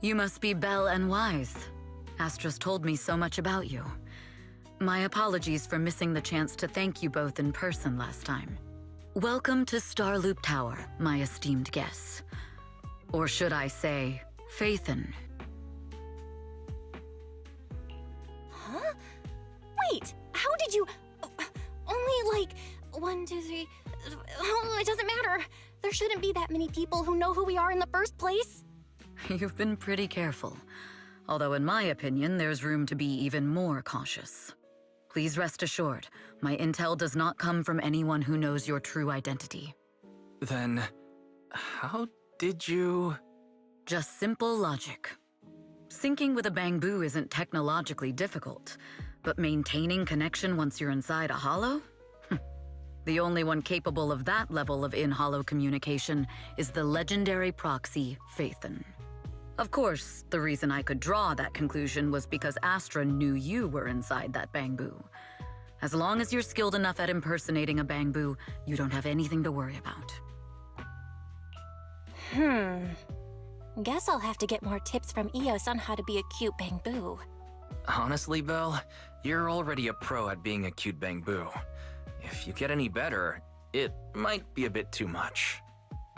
You must be Belle and Wise. Astra's told me so much about you. My apologies for missing the chance to thank you both in person last time. Welcome to Starloop Tower, my esteemed guests. Or should I say, Phaethon. Huh? Wait, how did you... Only like 1, 2, 3... Oh, it doesn't matter. There shouldn't be that many people who know who we are in the first place. You've been pretty careful. Although in my opinion, there's room to be even more cautious. Please rest assured, my intel does not come from anyone who knows your true identity. Then, how did you... Just simple logic. Syncing with a bamboo isn't technologically difficult, but maintaining connection once you're inside a hollow? The only one capable of that level of in-hollow communication is the legendary proxy, Phaethon. Of course, the reason I could draw that conclusion was because Astra knew you were inside that bamboo. As long as you're skilled enough at impersonating a bamboo, you don't have anything to worry about. Guess I'll have to get more tips from Eos on how to be a cute bamboo. Honestly, Belle, you're already a pro at being a cute bamboo. If you get any better, it might be a bit too much.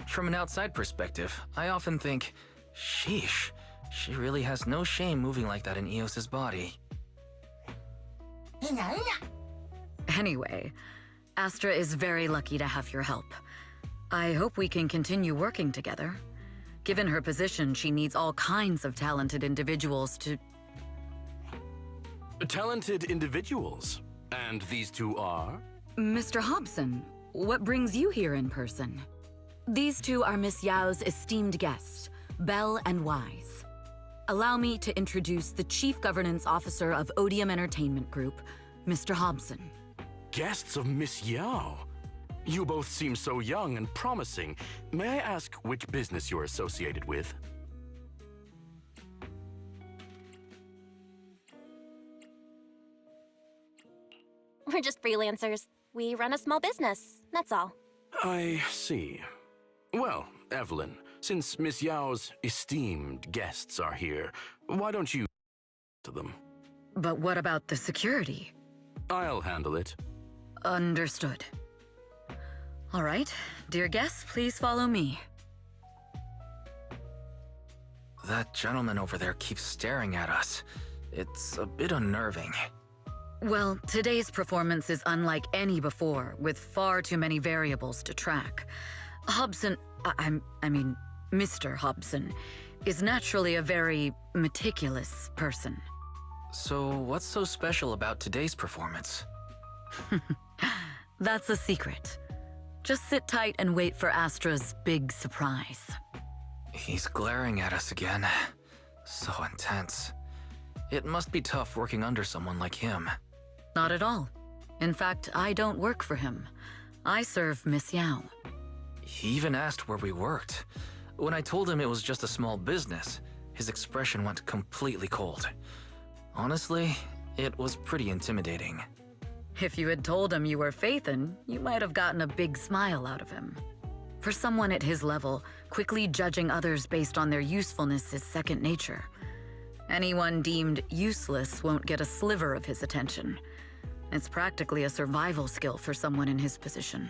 From an outside perspective, I often think, sheesh, she really has no shame moving like that in Eos's body. Anyway, Astra is very lucky to have your help. I hope we can continue working together. Given her position, she needs all kinds of talented individuals to... Talented individuals? And these two are? Mr. Hobson, what brings you here in person? These two are Miss Yao's esteemed guests, Belle and Wise. Allow me to introduce the Chief Governance Officer of Odium Entertainment Group, Mr. Hobson. Guests of Miss Yao? You both seem so young and promising. May I ask which business you're associated with? We're just freelancers. We run a small business, that's all. I see. Well, Evelyn, since Miss Yao's esteemed guests are here, why don't you to them? But what about the security? I'll handle it. Understood. All right, dear guests, please follow me. That gentleman over there keeps staring at us. It's a bit unnerving. Well, today's performance is unlike any before, with far too many variables to track. Hobson, I mean, Mr. Hobson, is naturally a very meticulous person. So what's so special about today's performance? That's a secret. Just sit tight and wait for Astra's big surprise. He's glaring at us again. So intense. It must be tough working under someone like him. Not at all. In fact, I don't work for him. I serve Miss Yao. He even asked where we worked. When I told him it was just a small business, his expression went completely cold. Honestly, it was pretty intimidating. If you had told him you were Phaethon, you might have gotten a big smile out of him. For someone at his level, quickly judging others based on their usefulness is second nature. Anyone deemed useless won't get a sliver of his attention. It's practically a survival skill for someone in his position.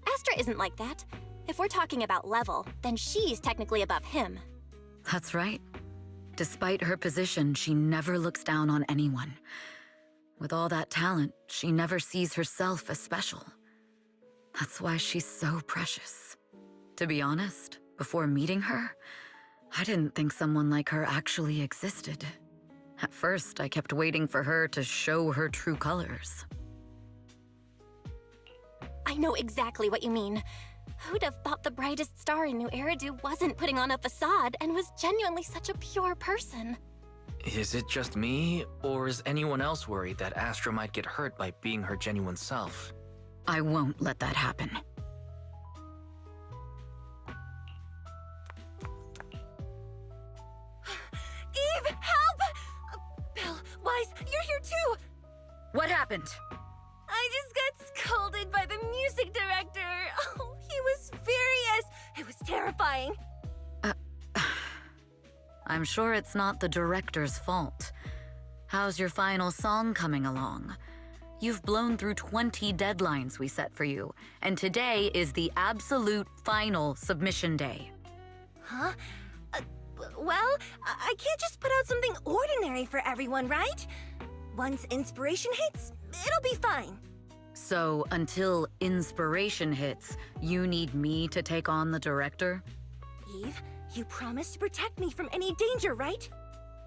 Astra isn't like that. If we're talking about level, then she's technically above him. That's right. Despite her position, she never looks down on anyone. With all that talent, she never sees herself as special. That's why she's so precious. To be honest, before meeting her, I didn't think someone like her actually existed. At first, I kept waiting for her to show her true colors. I know exactly what you mean. Who'd have thought the brightest star in New Eridu wasn't putting on a facade and was genuinely such a pure person? Is it just me, or is anyone else worried that Astra might get hurt by being her genuine self? I won't let that happen. Eve, help! Belle, Wise, you're here too! What happened? I just got scolded by the music director. Oh, he was furious. It was terrifying. I'm sure it's not the director's fault. How's your final song coming along? You've blown through 20 deadlines we set for you, and today is the absolute final submission day. Huh? Well, I can't just put out something ordinary for everyone, right? Once inspiration hits, it'll be fine. So, until inspiration hits, you need me to take on the director? Eve, you promised to protect me from any danger, right?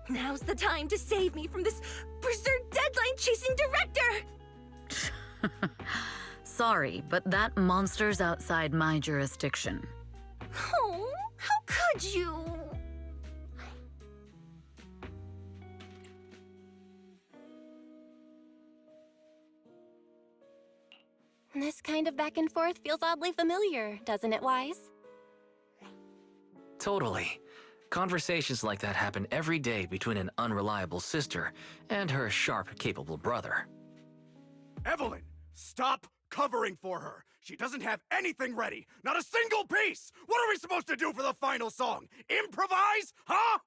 Now's the time to save me from this berserk deadline-chasing director! Sorry, but that monster's outside my jurisdiction. Oh, how could you? This kind of back and forth feels oddly familiar, doesn't it, Wise? Totally. Conversations like that happen every day between an unreliable sister and her sharp, capable brother. Evelyn, stop covering for her. She doesn't have anything ready. Not a single piece. What are we supposed to do for the final song? Improvise? Huh?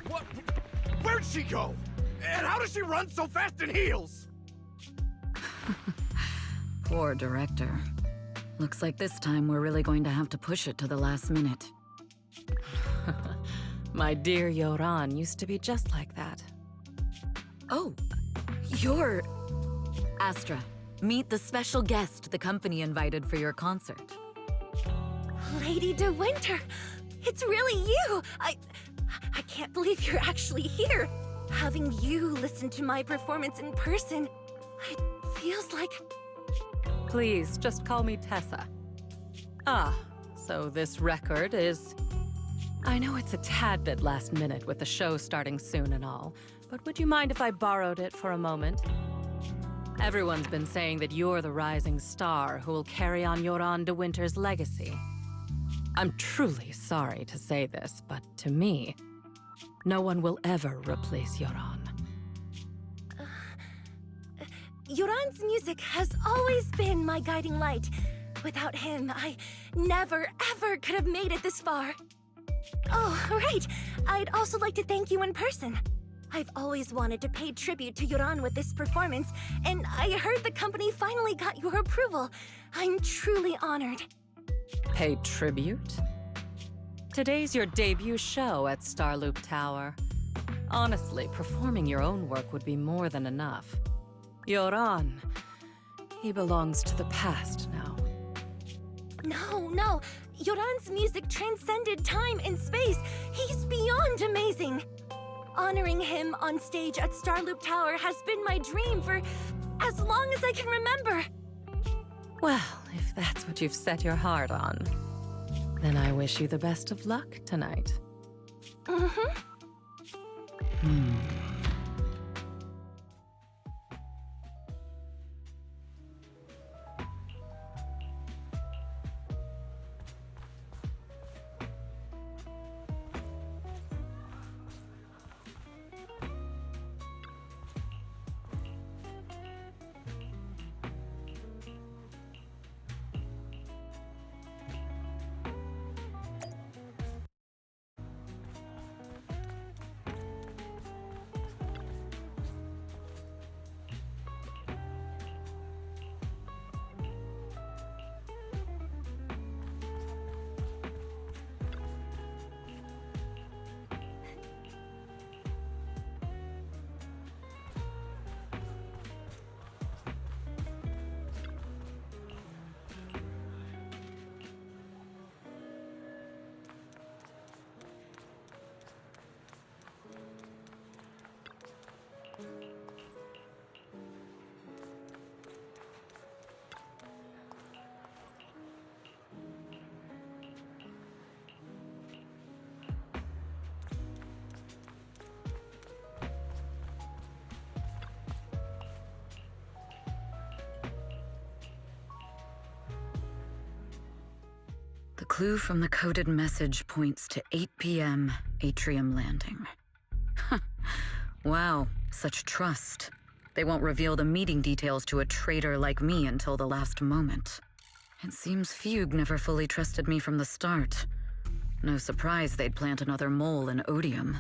What? Where'd she go? And how does she run so fast in heels? Poor director. Looks like this time we're really going to have to push it to the last minute. My dear Yoran used to be just like that. Oh, you're... Astra, meet the special guest the company invited for your concert. Lady De Winter, it's really you! I can't believe you're actually here. Having you listen to my performance in person, it feels like... Please, just call me Tessa. Ah, so this record is... I know it's a tad bit last minute with the show starting soon and all, but would you mind if I borrowed it for a moment? Everyone's been saying that you're the rising star who will carry on Yoran De Winter's legacy. I'm truly sorry to say this, but to me, no one will ever replace Yoran. Yoran's music has always been my guiding light. Without him, I never, ever could have made it this far. Oh, right. I'd also like to thank you in person. I've always wanted to pay tribute to Yoran with this performance, and I heard the company finally got your approval. I'm truly honored. Pay tribute? Today's your debut show at Starloop Tower. Honestly, performing your own work would be more than enough. Yoran, he belongs to the past now. No. Yoran's music transcended time and space. He's beyond amazing. Honoring him on stage at Starloop Tower has been my dream for as long as I can remember. Well, if that's what you've set your heart on, then I wish you the best of luck tonight. The clue from the coded message points to 8 p.m. Atrium Landing. Wow, such trust. They won't reveal the meeting details to a traitor like me until the last moment. It seems Fugue never fully trusted me from the start. No surprise they'd plant another mole in Odium.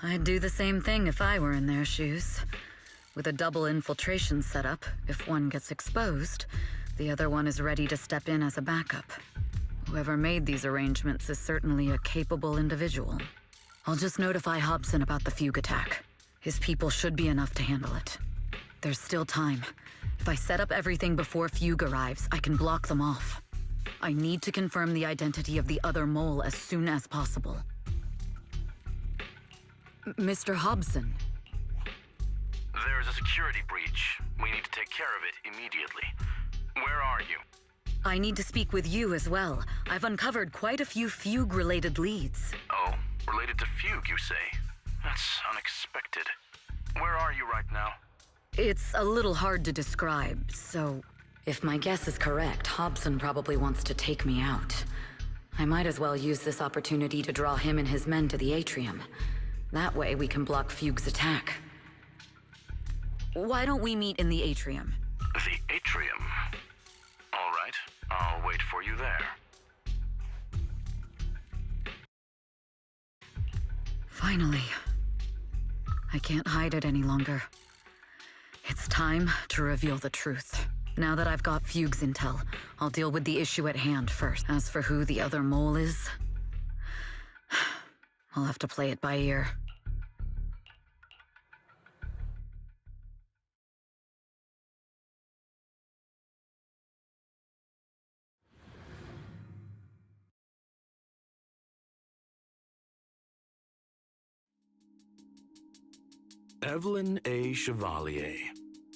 I'd do the same thing if I were in their shoes. With a double infiltration setup, if one gets exposed, the other one is ready to step in as a backup. Whoever made these arrangements is certainly a capable individual. I'll just notify Hobson about the Fugue attack. His people should be enough to handle it. There's still time. If I set up everything before Fugue arrives, I can block them off. I need to confirm the identity of the other mole as soon as possible. Mr. Hobson. There is a security breach. We need to take care of it immediately. Where are you? I need to speak with you as well. I've uncovered quite a few Fugue-related leads. Oh, related to Fugue, you say? That's unexpected. Where are you right now? It's a little hard to describe, so... If my guess is correct, Hobson probably wants to take me out. I might as well use this opportunity to draw him and his men to the atrium. That way we can block Fugue's attack. Why don't we meet in the atrium? The atrium? All right, I'll wait for you there. Finally. I can't hide it any longer. It's time to reveal the truth. Now that I've got Fugue's intel, I'll deal with the issue at hand first. As for who the other mole is, I'll have to play it by ear. Evelyn A. Chevalier,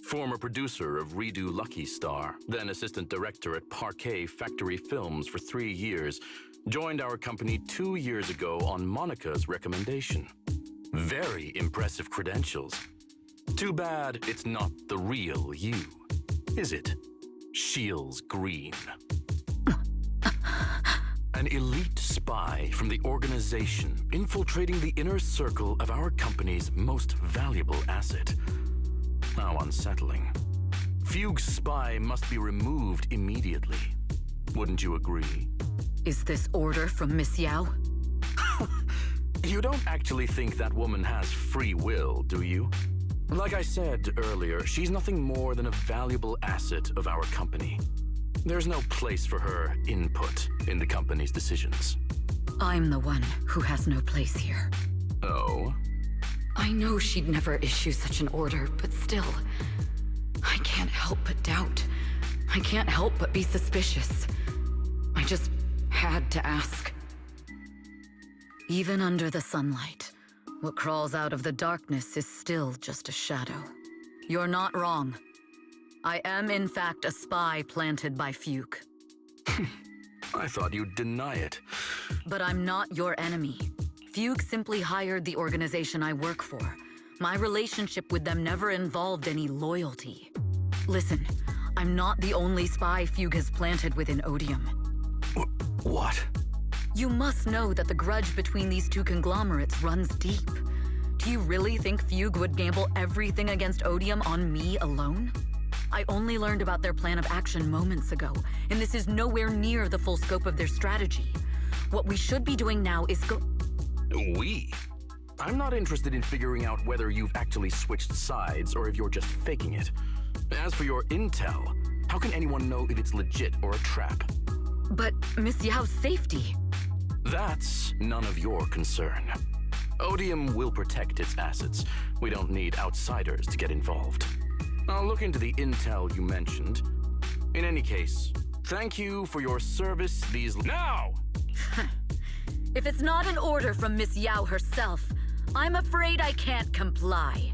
former producer of Redo Lucky Star, then assistant director at Parquet Factory Films for 3 years, joined our company 2 years ago on Monica's recommendation. Very impressive credentials. Too bad it's not the real you, is it? Shields Green. An elite spy from the organization infiltrating the inner circle of our company's most valuable asset. How unsettling. Fugue's spy must be removed immediately. Wouldn't you agree? Is this order from Miss Yao? You don't actually think that woman has free will, do you? Like I said earlier, she's nothing more than a valuable asset of our company. There's no place for her input in the company's decisions. I'm the one who has no place here. Oh? I know she'd never issue such an order, but still, I can't help but doubt. I can't help but be suspicious. I just had to ask. Even under the sunlight, what crawls out of the darkness is still just a shadow. You're not wrong. I am, in fact, a spy planted by Fugue. I thought you'd deny it. But I'm not your enemy. Fugue simply hired the organization I work for. My relationship with them never involved any loyalty. Listen, I'm not the only spy Fugue has planted within Odium. What? You must know that the grudge between these two conglomerates runs deep. Do you really think Fugue would gamble everything against Odium on me alone? I only learned about their plan of action moments ago, and this is nowhere near the full scope of their strategy. What we should be doing now is We? I'm not interested in figuring out whether you've actually switched sides or if you're just faking it. As for your intel, how can anyone know if it's legit or a trap? But Miss Yao's safety... That's none of your concern. Odium will protect its assets. We don't need outsiders to get involved. I'll look into the intel you mentioned. In any case, thank you for your service these... Now! If it's not an order from Miss Yao herself, I'm afraid I can't comply.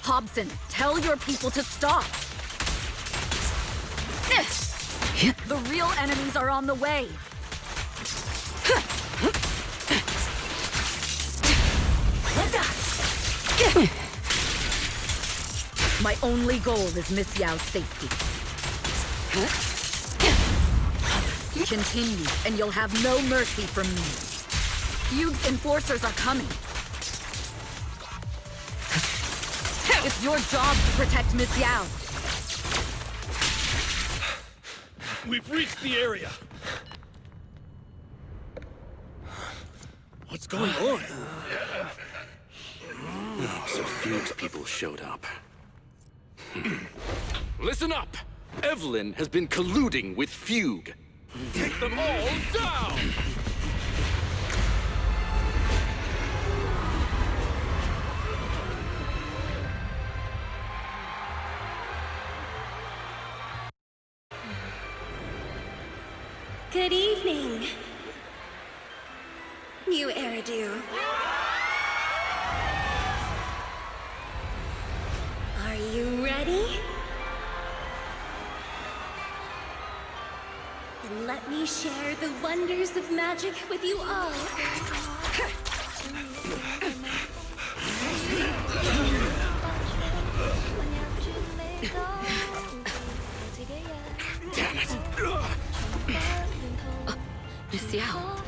Hobson, tell your people to stop! The real enemies are on the way! My only goal is Miss Yao's safety. Continue, and you'll have no mercy from me. Fugue's enforcers are coming. It's your job to protect Miss Yao. We've reached the area. What's going on? Oh, so Fugue's people showed up. Listen up! Evelyn has been colluding with Fugue. Take them all down! Good evening. New Eridu. Are you ready? Then let me share the wonders of magic with you all. Damn it! Miss Yao.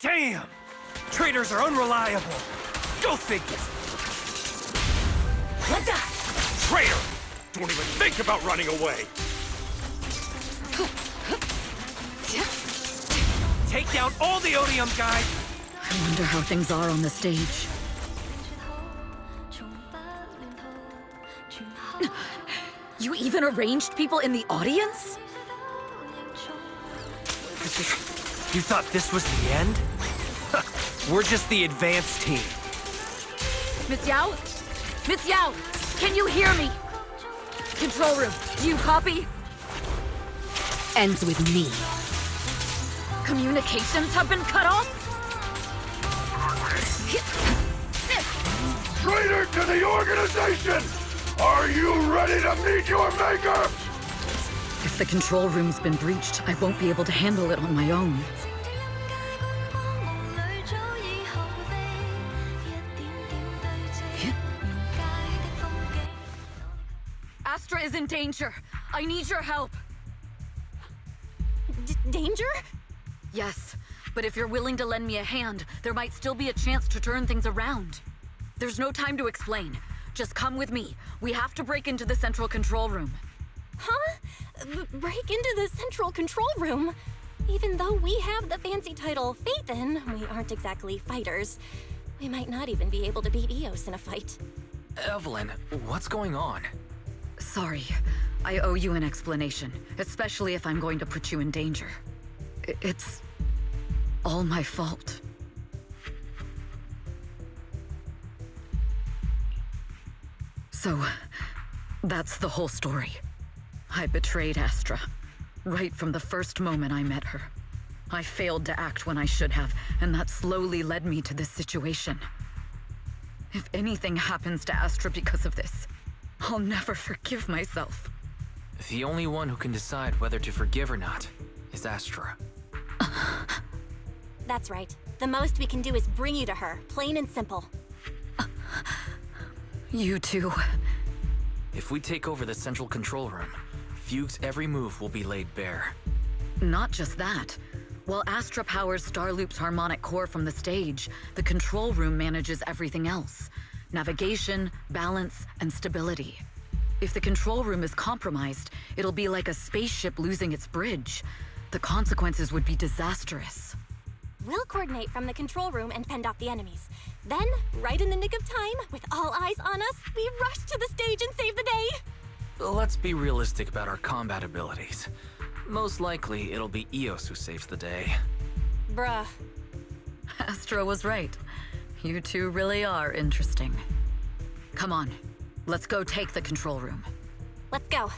Damn! Traitors are unreliable. Go figure. What the? Traitor! Don't even think about running away. Take down all the Odium guys. I wonder how things are on the stage. You even arranged people in the audience? You thought this was the end? We're just the advanced team. Miss Yao? Miss Yao, can you hear me? Control room, do you copy? Ends with me. Communications have been cut off? Traitor to the organization! Are you ready to meet your maker? If the control room's been breached, I won't be able to handle it on my own. Astra is in danger. I need your help. Danger? Yes, but if you're willing to lend me a hand, there might still be a chance to turn things around. There's no time to explain. Just come with me. We have to break into the central control room. Huh? Break into the central control room? Even though we have the fancy title Phaethon, we aren't exactly fighters. We might not even be able to beat Eos in a fight. Evelyn, what's going on? Sorry, I owe you an explanation, especially if I'm going to put you in danger. It's all my fault. So, that's the whole story. I betrayed Astra, right from the first moment I met her. I failed to act when I should have, and that slowly led me to this situation. If anything happens to Astra because of this, I'll never forgive myself. The only one who can decide whether to forgive or not is Astra. That's right. The most we can do is bring you to her, plain and simple. You too. If we take over the central control room, Fugue's every move will be laid bare. Not just that. While Astra powers Starloop's harmonic core from the stage, the control room manages everything else. Navigation, balance, and stability. If the control room is compromised, it'll be like a spaceship losing its bridge. The consequences would be disastrous. We'll coordinate from the control room and fend off the enemies. Then, right in the nick of time, with all eyes on us, we rush to the stage and save the day! let's be realistic about our combat abilities. Most likely, it'll be Eos who saves the day. Bruh. Astra was right. You two really are interesting. Come on, let's go take the control room. Let's go.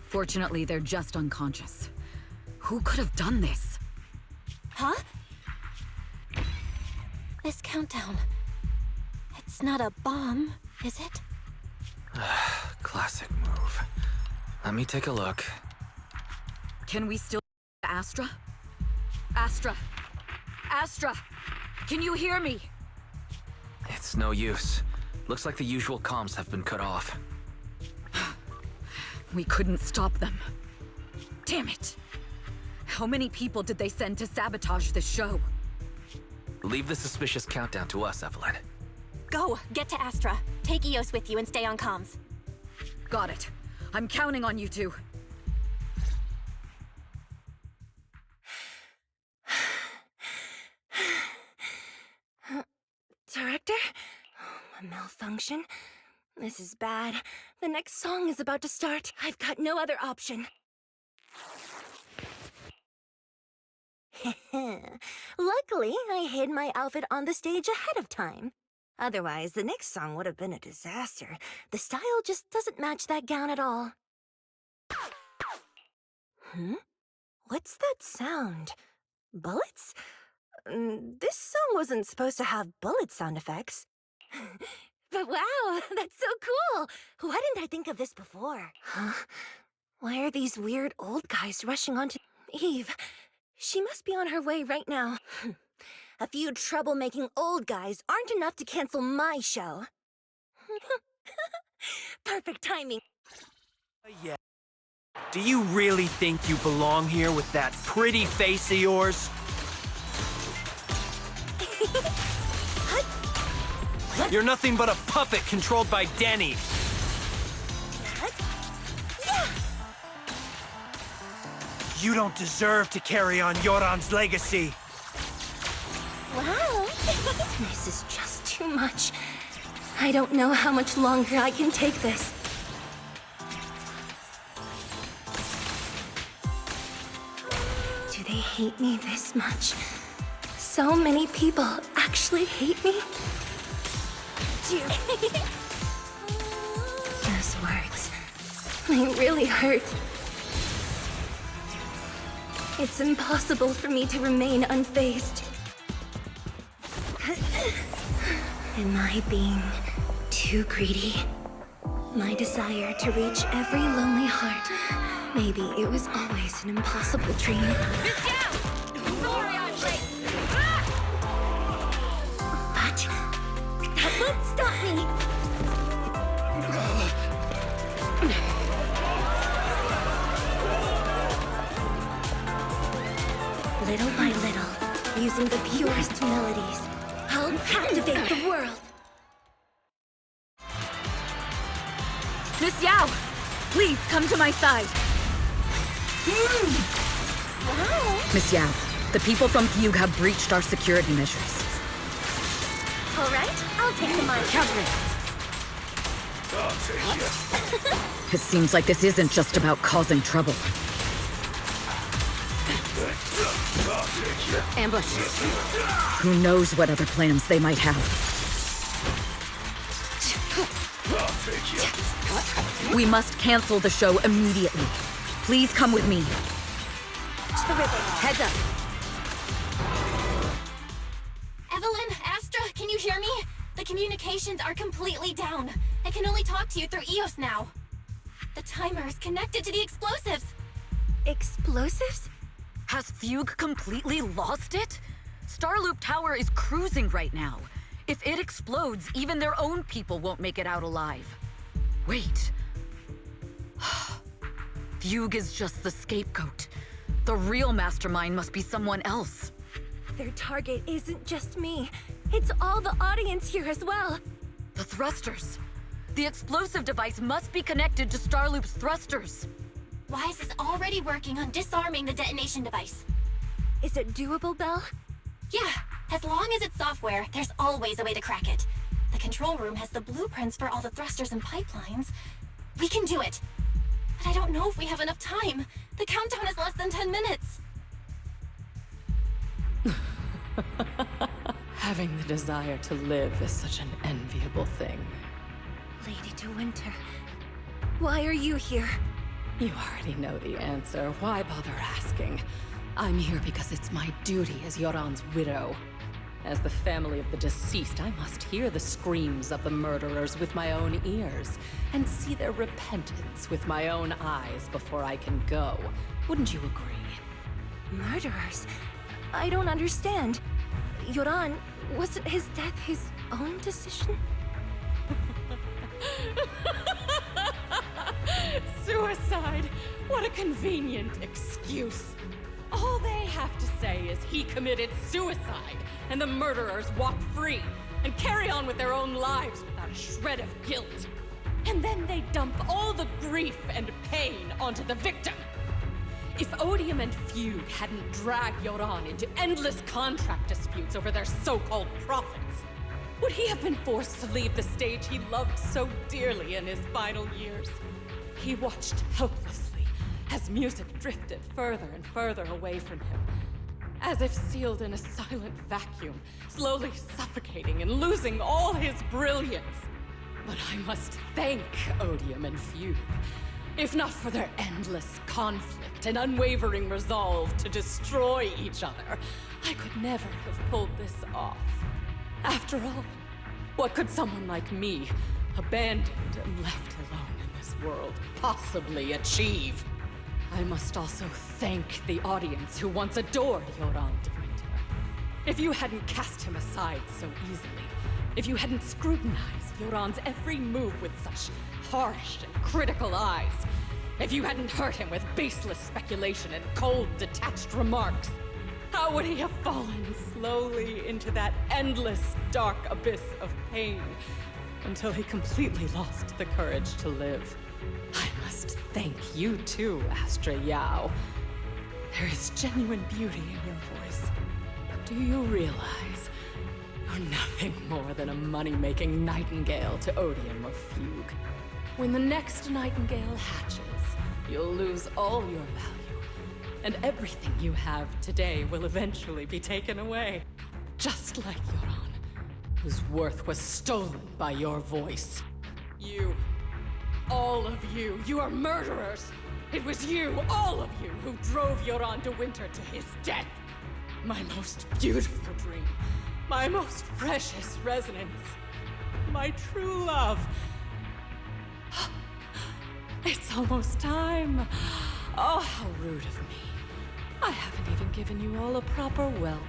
Fortunately, they're just unconscious. Who could have done this? Huh? This countdown. It's not a bomb, is it? Classic move. Let me take a look. Can we still... Astra? Astra! Astra! Can you hear me? It's no use. Looks like the usual comms have been cut off. We couldn't stop them. Damn it! How many people did they send to sabotage this show? Leave the suspicious countdown to us, Evelyn. Go! Get to Astra. Take Eos with you and stay on comms. Got it. I'm counting on you two. Director? A malfunction? This is bad. The next song is about to start. I've got no other option. Luckily, I hid my outfit on the stage ahead of time. Otherwise, the next song would have been a disaster. The style just doesn't match that gown at all. What's that sound? Bullets? This song wasn't supposed to have bullet sound effects. But wow, that's so cool! Why didn't I think of this before? Huh? Why are these weird old guys rushing onto Eve? She must be on her way right now. A few troublemaking old guys aren't enough to cancel my show. Perfect timing. Yeah. Do you really think you belong here with that pretty face of yours? You're nothing but a puppet controlled by Denny. Yeah. You don't deserve to carry on Yoran's legacy. Wow. This is just too much. I don't know how much longer I can take this. Do they hate me this much? So many people actually hate me? Those words, they really hurt. It's impossible for me to remain unfazed. Am I being too greedy? My desire to reach every lonely heart. Maybe it was always an impossible dream. But that won't stop me! Little by little, using the purest melodies, I'll captivate the world. Miss Yao! Please come to my side! Wow! Miss Yao, the people from Fugue have breached our security measures. All right, I'll take them on. It seems like this isn't just about causing trouble. Ambush. Who knows what other plans they might have. We must cancel the show immediately. Please come with me. To the river. Heads up. Evelyn, Astra, can you hear me? The communications are completely down. I can only talk to you through Eos now. The timer is connected to the explosives. Explosives? Has Fugue completely lost it? Starloop Tower is cruising right now. If it explodes, even their own people won't make it out alive. Wait. Fugue is just the scapegoat. The real mastermind must be someone else. Their target isn't just me. It's all the audience here as well. The thrusters. The explosive device must be connected to Starloop's thrusters. Wise is already working on disarming the detonation device. Is it doable, Belle? Yeah, as long as it's software, there's always a way to crack it. The control control room has the blueprints for all the thrusters and pipelines. We can do it. But I don't know if we have enough time. The countdown is less than 10 minutes. Having the desire to live is such an enviable thing. Lady De Winter, why are you here? You already know the answer. Why bother asking? I'm here because it's my duty as Yoran's widow. As the family of the deceased, I must hear the screams of the murderers with my own ears, and see their repentance with my own eyes before I can go. Wouldn't you agree? Murderers? I don't understand. Yoran, wasn't his death his own decision? Suicide! What a convenient excuse. All they have to say is he committed suicide, and the murderers walk free and carry on with their own lives without a shred of guilt. And then they dump all the grief and pain onto the victim. If Odium and Fugue hadn't dragged Yoran into endless contract disputes over their so-called profits, would he have been forced to leave the stage he loved so dearly in his final years? He watched helplessly as music drifted further and further away from him, as if sealed in a silent vacuum, slowly suffocating and losing all his brilliance. But I must thank Odium and Fugue. If not for their endless conflict and unwavering resolve to destroy each other, I could never have pulled this off. After all, what could someone like me, abandoned and left alone in this world, possibly achieve? I must also thank the audience who once adored Yoran de Winter. If you hadn't cast him aside so easily, if you hadn't scrutinized Yoran's every move with such harsh and critical eyes, if you hadn't hurt him with baseless speculation and cold, detached remarks, how would he have fallen slowly into that endless, dark abyss of pain until he completely lost the courage to live? I must thank you too, Astra Yao. There is genuine beauty in your voice. But do you realize you're nothing more than a money-making nightingale to Odium or Fugue? When the next nightingale hatches, you'll lose all your value, and everything you have today will eventually be taken away. Just like Yoran, whose worth was stolen by your voice. You, all of you, you are murderers! It was you, all of you, who drove Yoran de Winter to his death! My most beautiful dream, my most precious resonance, my true love. It's almost time. Oh, how rude of me. I haven't even given you all a proper welcome.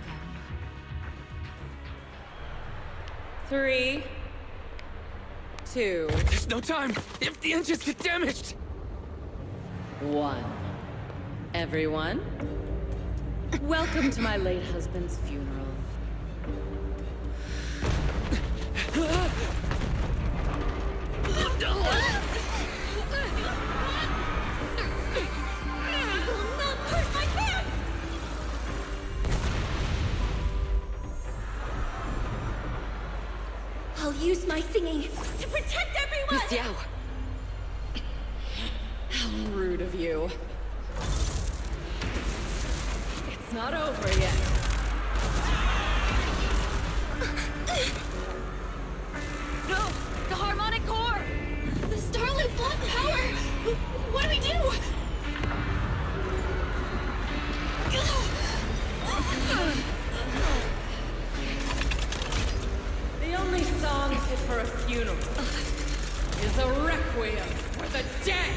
3, 2, There's no time! If the engines get damaged! 1. Everyone, welcome to my late husband's funeral. I'll use my singing to protect everyone! Miss Yao! How rude of you. It's not over yet. No! The harmonic core! The Starlink's lost power! What do we do? The only song fit for a funeral is a requiem for the dead!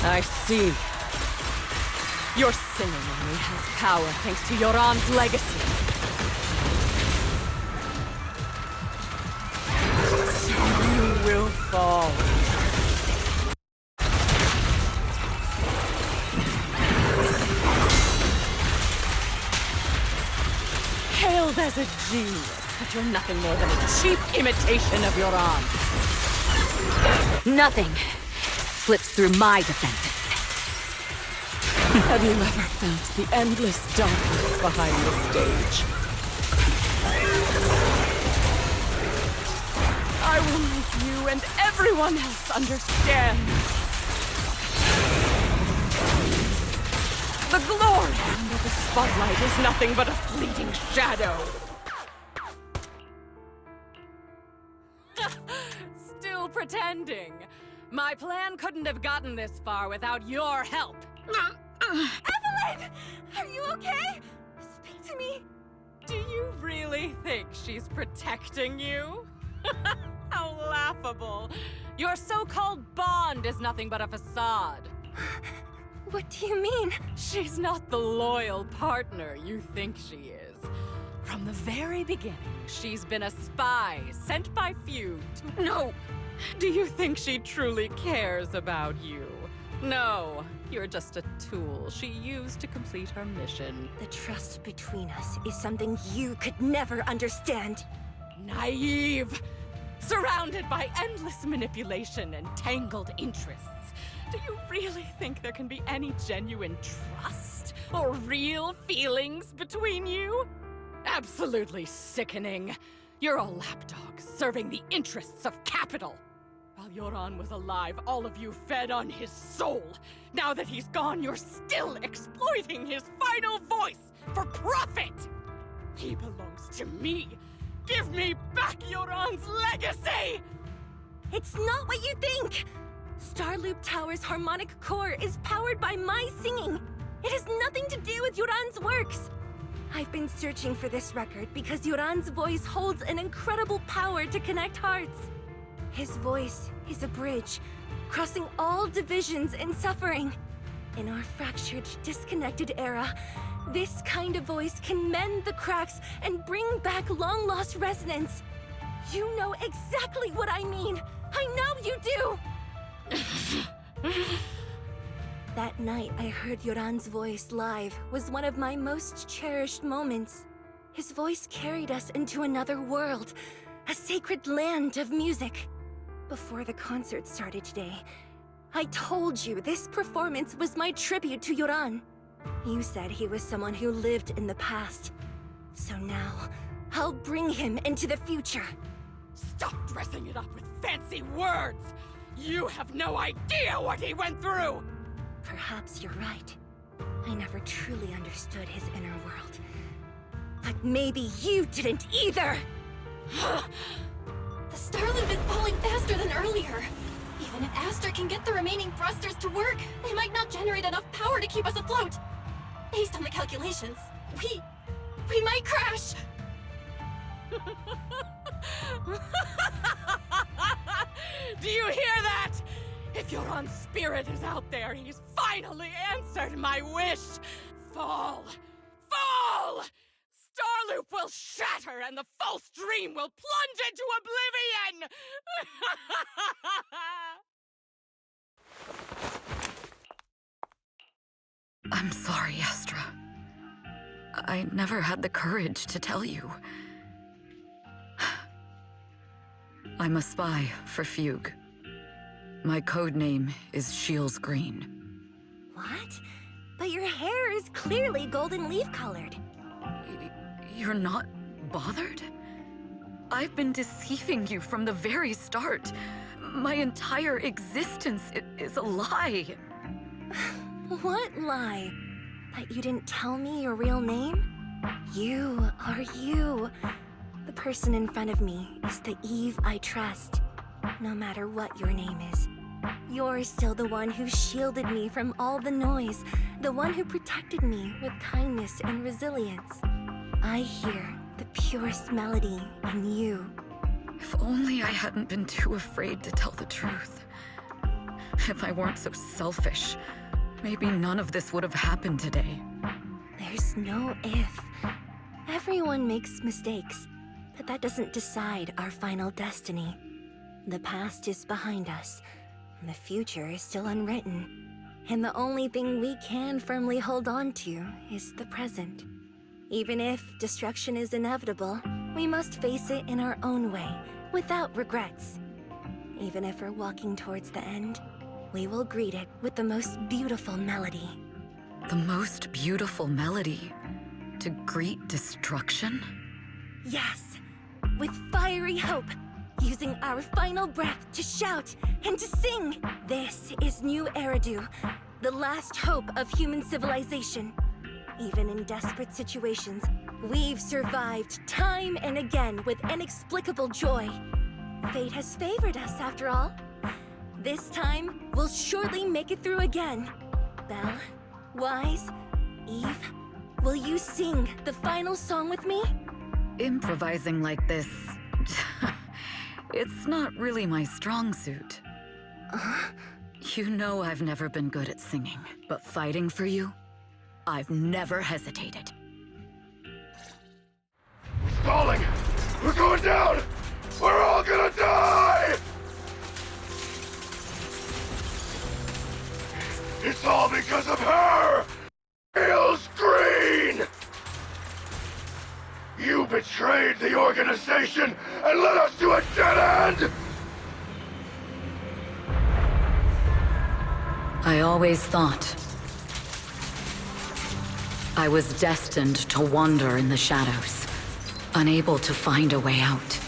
I see. Your singing only has power thanks to Yoran's legacy. You will fall. Hailed as a genius, but you're nothing more than a cheap imitation of your aunt. Nothing slips through my defenses. Have you ever felt the endless darkness behind the stage? I will make you and everyone else understand. The glory under the spotlight is nothing but a fleeting shadow. Still pretending. My plan couldn't have gotten this far without your help. Evelyn! Are you okay? Speak to me. Do you really think she's protecting you? How laughable. Your so-called bond is nothing but a facade. What do you mean? She's not the loyal partner you think she is. From the very beginning, she's been a spy sent by few to... No! Do you think she truly cares about you? No, you're just a tool she used to complete her mission. The trust between us is something you could never understand. Naive! Surrounded by endless manipulation and tangled interests. Do you really think there can be any genuine trust or real feelings between you? Absolutely sickening. You're a lapdog serving the interests of capital. While Yoran was alive, all of you fed on his soul. Now that he's gone, you're still exploiting his final voice for profit. He belongs to me. Give me back Yoran's legacy! It's not what you think! Starloop Tower's harmonic core is powered by my singing. It has nothing to do with Yoran's works. I've been searching for this record because Yoran's voice holds an incredible power to connect hearts. His voice is a bridge, crossing all divisions and suffering. In our fractured, disconnected era, this kind of voice can mend the cracks and bring back long-lost resonance. You know exactly what I mean. I know you do! That night I heard Yoran's voice live was one of my most cherished moments. His voice carried us into another world, a sacred land of music. Before the concert started today, I told you this performance was my tribute to Yoran. You said he was someone who lived in the past. So now, I'll bring him into the future. Stop dressing it up with fancy words! You have no idea what he went through! Perhaps you're right. I never truly understood his inner world. But maybe you didn't either! The Starloop is falling faster than earlier. Even if Astra can get the remaining thrusters to work, they might not generate enough power to keep us afloat. Based on the calculations, we might crash! Do you hear that? If Yoran's spirit is out there, he's finally answered my wish! Fall! Fall! Starloop will shatter and the false dream will plunge into oblivion! I'm sorry, Astra. I never had the courage to tell you. I'm a spy for Fugue. My code name is Shields Green. What? But your hair is clearly golden leaf-colored. You're not bothered? I've been deceiving you from the very start. My entire existence is a lie. What lie? That you didn't tell me your real name? You are you. The person in front of me is the Eve I trust. No matter what your name is. You're still the one who shielded me from all the noise. The one who protected me with kindness and resilience. I hear the purest melody in you. If only I hadn't been too afraid to tell the truth. If I weren't so selfish, maybe none of this would have happened today. There's no if. Everyone makes mistakes, but that doesn't decide our final destiny. The past is behind us. The future is still unwritten. And the only thing we can firmly hold on to is the present. Even if destruction is inevitable, we must face it in our own way, without regrets. Even if we're walking towards the end, we will greet it with the most beautiful melody. The most beautiful melody? To greet destruction? Yes, with fiery hope, using our final breath to shout and to sing. This is New Eridu, the last hope of human civilization. Even in desperate situations, we've survived time and again with inexplicable joy. Fate has favored us, after all. This time, we'll surely make it through again. Belle, Wise, Eve, will you sing the final song with me? Improvising like this... it's not really my strong suit. You know I've never been good at singing, but fighting for you, I've never hesitated. Falling! We're going down! We're all gonna die! It's all because of her! Feels green! You betrayed the organization and led us to a dead end! I always thought I was destined to wander in the shadows, unable to find a way out.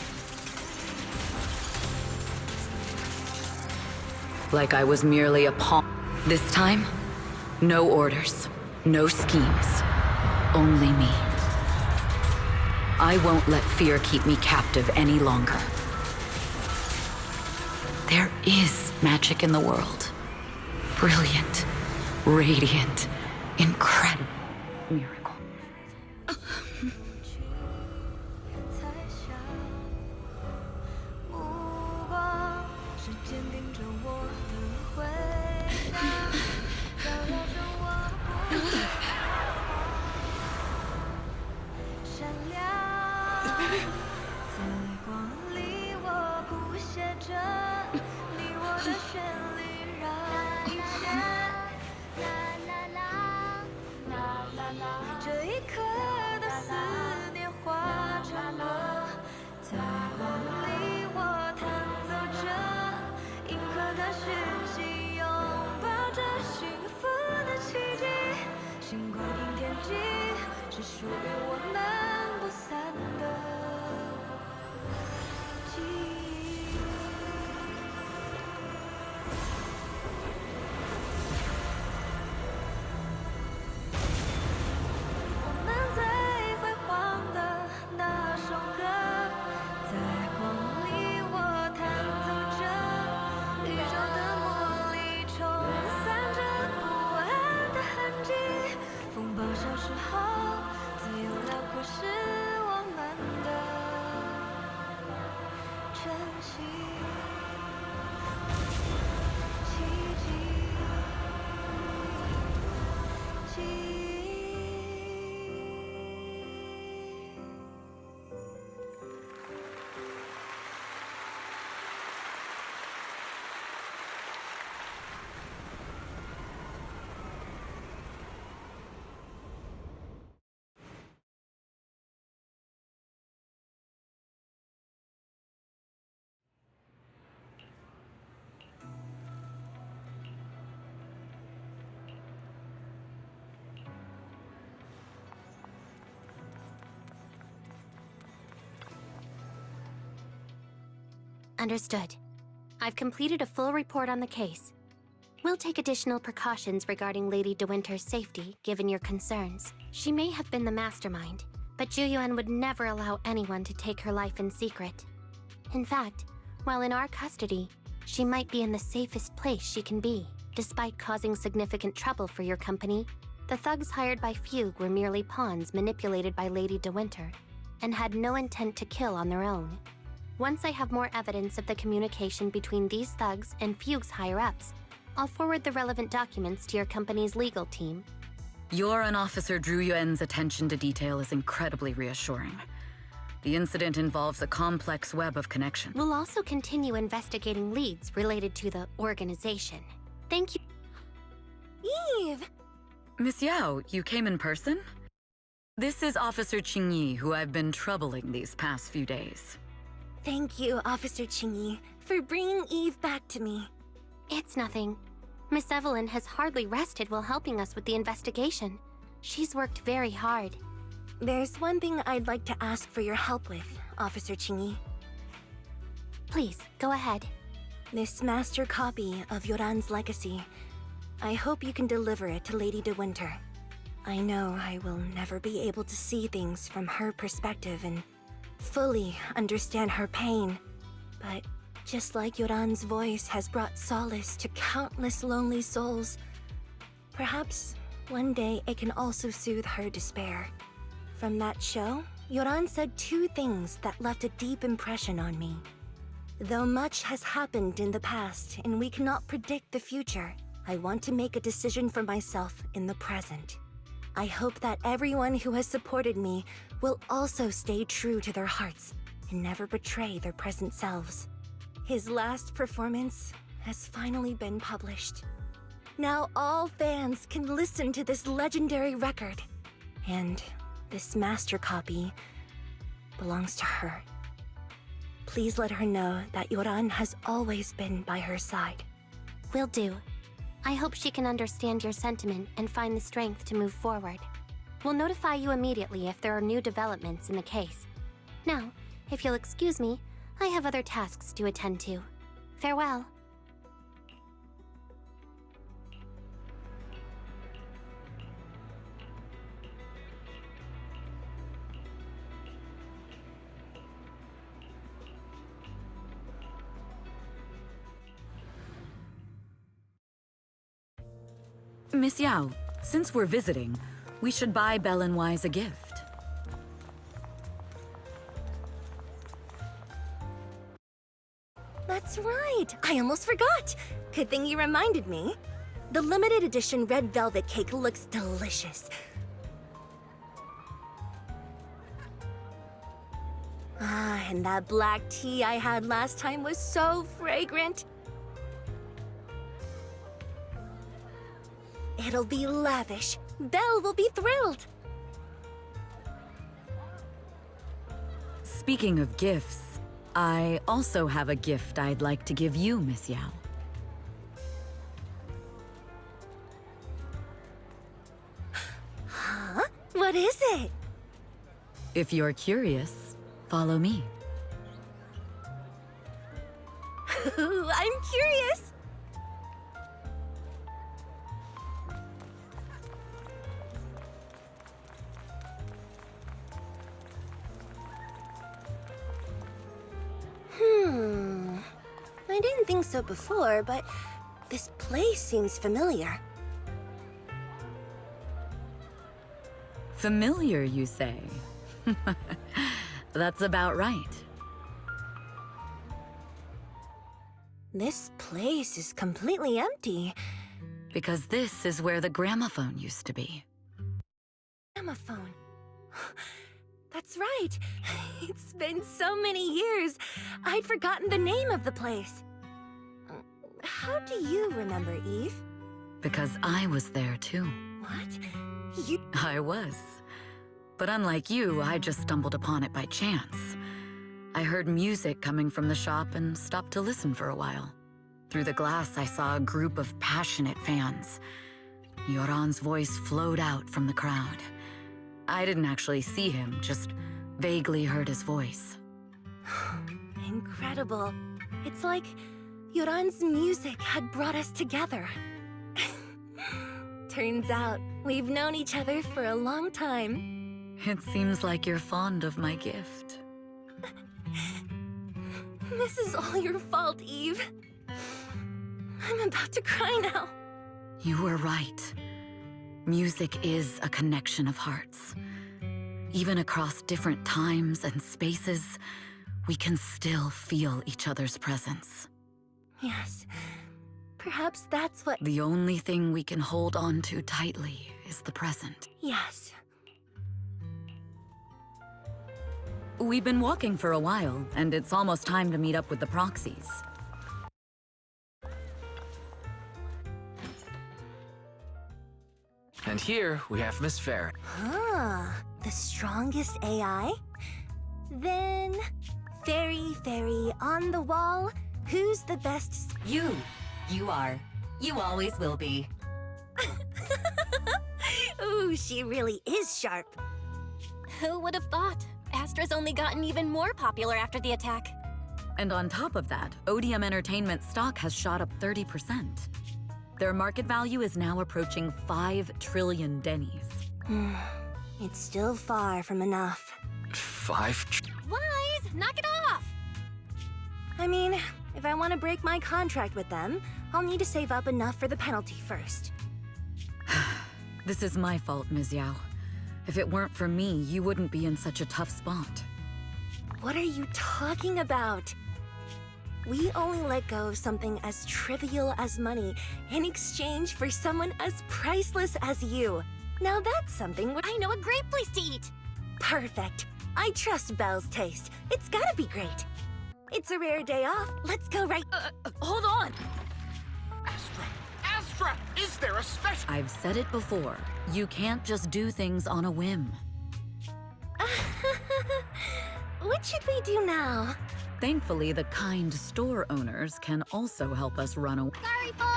Like I was merely a pawn. This time, no orders, no schemes, only me. I won't let fear keep me captive any longer. There is magic in the world. Brilliant, radiant, incredible miracle. 'Understood. I've completed a full report on the case. We'll take additional precautions regarding Lady De Winter's safety, given your concerns. She may have been the mastermind, but Juyuan would never allow anyone to take her life in secret. In fact, while in our custody, she might be in the safest place she can be. Despite causing significant trouble for your company, the thugs hired by Fugue were merely pawns manipulated by Lady De Winter, and had no intent to kill on their own. Once I have more evidence of the communication between these thugs and Fugue's higher-ups, I'll forward the relevant documents to your company's legal team. Your and Officer Zhu Yuan's attention to detail is incredibly reassuring. The incident involves a complex web of connection. We'll also continue investigating leads related to the organization. Thank you. Eve! Miss Yao, you came in person? This is Officer Qingyi, who I've been troubling these past few days. Thank you, Officer Qingyi, for bringing Eve back to me. It's nothing. Miss Evelyn has hardly rested while helping us with the investigation. She's worked very hard. There's one thing I'd like to ask for your help with, Officer Qingyi. Please, go ahead. This master copy of Yoran's legacy. I hope you can deliver it to Lady De Winter. I know I will never be able to see things from her perspective and fully understand her pain. But just like Yoran's voice has brought solace to countless lonely souls, perhaps one day it can also soothe her despair. From that show, Yoran said two things that left a deep impression on me. Though much has happened in the past and we cannot predict the future, I want to make a decision for myself in the present. I hope that everyone who has supported me will also stay true to their hearts and never betray their present selves. His last performance has finally been published. Now all fans can listen to this legendary record. And this master copy belongs to her. Please let her know that Yoran has always been by her side. Will do. I hope she can understand your sentiment and find the strength to move forward. We'll notify you immediately if there are new developments in the case. Now, if you'll excuse me, I have other tasks to attend to. Farewell. Miss Yao, since we're visiting, we should buy Belle and Wise a gift. That's right! I almost forgot! Good thing you reminded me. The limited edition red velvet cake looks delicious. Ah, and that black tea I had last time was so fragrant. It'll be lavish. Belle will be thrilled. Speaking of gifts, I also have a gift I'd like to give you, Miss Yao. Huh? What is it? If you're curious, follow me. I'm curious. I didn't think so before, but this place seems familiar. Familiar, you say? That's about right. This place is completely empty. Because this is where the gramophone used to be. Gramophone. That's right. It's been so many years. I'd forgotten the name of the place. How do you remember, Eve? Because I was there too. What? You... I was. But unlike you, I just stumbled upon it by chance. I heard music coming from the shop and stopped to listen for a while. Through the glass, I saw a group of passionate fans. Yoran's voice flowed out from the crowd. I didn't actually see him, just vaguely heard his voice. Incredible. It's like Yoran's music had brought us together. Turns out, we've known each other for a long time. It seems like you're fond of my gift. This is all your fault, Eve. I'm about to cry now. You were right. Music is a connection of hearts. Even across different times and spaces, we can still feel each other's presence. Yes. Perhaps that's what... The only thing we can hold on to tightly is the present. Yes. We've been walking for a while, and it's almost time to meet up with the proxies. And here we have Miss Fair. Huh. The strongest AI? Then, Fairy, on the wall, who's the best? You. You are. You always will be. Ooh, she really is sharp. Who would have thought? Astra's only gotten even more popular after the attack. And on top of that, Odium Entertainment stock has shot up 30%. Their market value is now approaching 5 trillion dennies. It's still far from enough. 5 Wise, knock it off! I mean, if I want to break my contract with them, I'll need to save up enough for the penalty first. This is my fault, Ms. Yao. If it weren't for me, you wouldn't be in such a tough spot. What are you talking about? We only let go of something as trivial as money in exchange for someone as priceless as you. Now that's something I know a great place to eat! Perfect. I trust Belle's taste. It's gotta be great. It's a rare day off. Let's go right... Hold on! Astra, is there a special? I've said it before. You can't just do things on a whim. What should we do now? Thankfully, the kind store owners can also help us run away. Sorry, folks!